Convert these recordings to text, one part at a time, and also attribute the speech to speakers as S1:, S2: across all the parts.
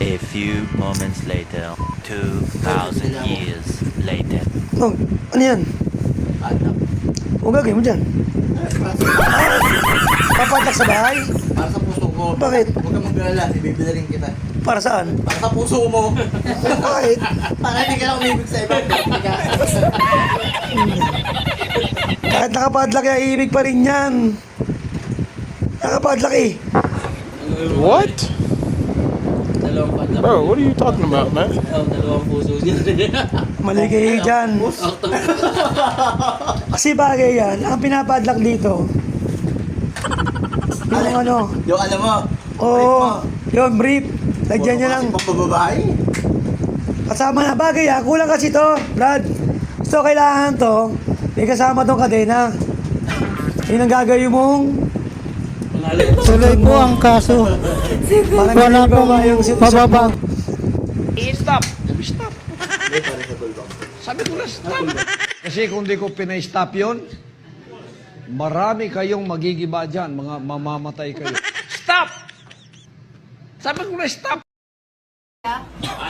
S1: A few moments later, 2,000 years later.
S2: Oh, ano yan?
S3: Anak.
S2: Huwag gagawin mo dyan. Papatak sa bahay?
S3: Para sa puso ko.
S2: Bakit?
S3: Huwag kang mag-alala, ibibili rin kita.
S2: Para saan?
S3: Para sa puso mo.
S2: Bakit?
S3: Para hindi ka na umibig sa ibang
S2: Kahit nakapadlak yan, iibig pa rin yan. Nakapadlak eh.
S4: What?
S3: Dalawang padlak.
S4: Bro, what are you talking about, man?
S3: Dalawang puso siya.
S2: Mali kayo dyan. Kasi bagay yan, ang pinapadlak dito. Yung ano,
S3: Yung alam mo.
S2: oo, yung brief. Lagyan nyo lang.
S3: Kasi pagbababae.
S2: Kasama na bagay ah, kulang kasi to, Brad. So kailangan to, may kasama tong kadena. Yun ang gagawin mong
S5: Tuloy po ang kaso. Wala pong pababa.
S6: I-stop. Stop. Sabi ko na stop.
S7: Kasi kung di ko pinay-stop yun, marami kayong magigiba dyan, mga mamamatay kayo.
S6: Stop. Sabi ko na stop.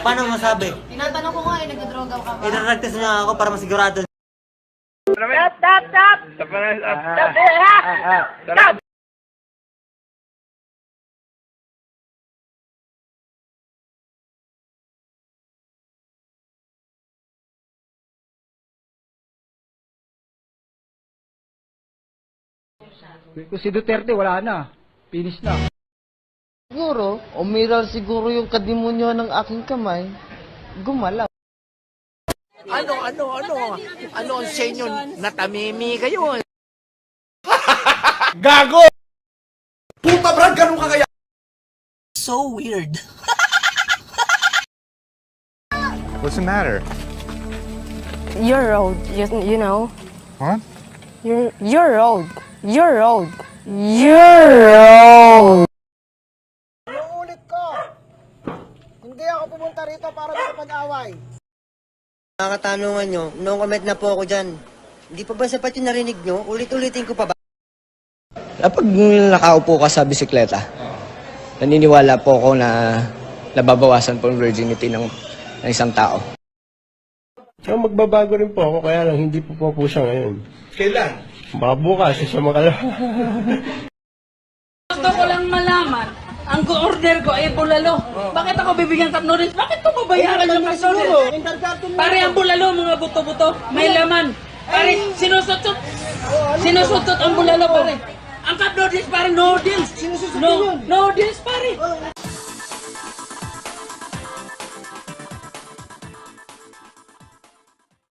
S8: Paano masabi?
S9: Tinatanong ko nga, nagdodroga ka ba?
S8: Idaragtas niya ako para masigurado.
S5: Kung si Duterte, wala na. Finish na.
S10: Siguro, umiral siguro yung kadimonyo ng aking kamay, gumalaw.
S6: Ano ang senyo? Natamimi kayo.
S4: Gago! Puta, Brad, ganun ka kaya?
S8: So weird.
S4: What's the matter?
S9: Your road, you know?
S4: What?
S9: Your road. Your road. Your road.
S5: Ulit ko. Hindi ako pumunta rito para makapag-away.
S8: Mga katanungan nyo, no comment na po ako dyan. Hindi pa ba sapat yung narinig nyo? Ulit-ulitin ko pa ba?
S11: Kapag nakaupo ka sa bisikleta, naniniwala po ako na nababawasan po ang virginity ng isang tao.
S4: So, magbabago rin po ako, kaya lang hindi po siya ngayon. Kailan? Baka bukas, siya makalawa.
S9: Gusto ko lang malaman, ang order ko ay bulalo. Bakit ako bibigyan ka noodles? Bakit ko babayaran yung noodles? Pare ang bulalo, mga buto-buto, may laman. Pare, sinusutot ang bulalo, pare. Ang cup noodles, pare, noodles. No, noodles, pare.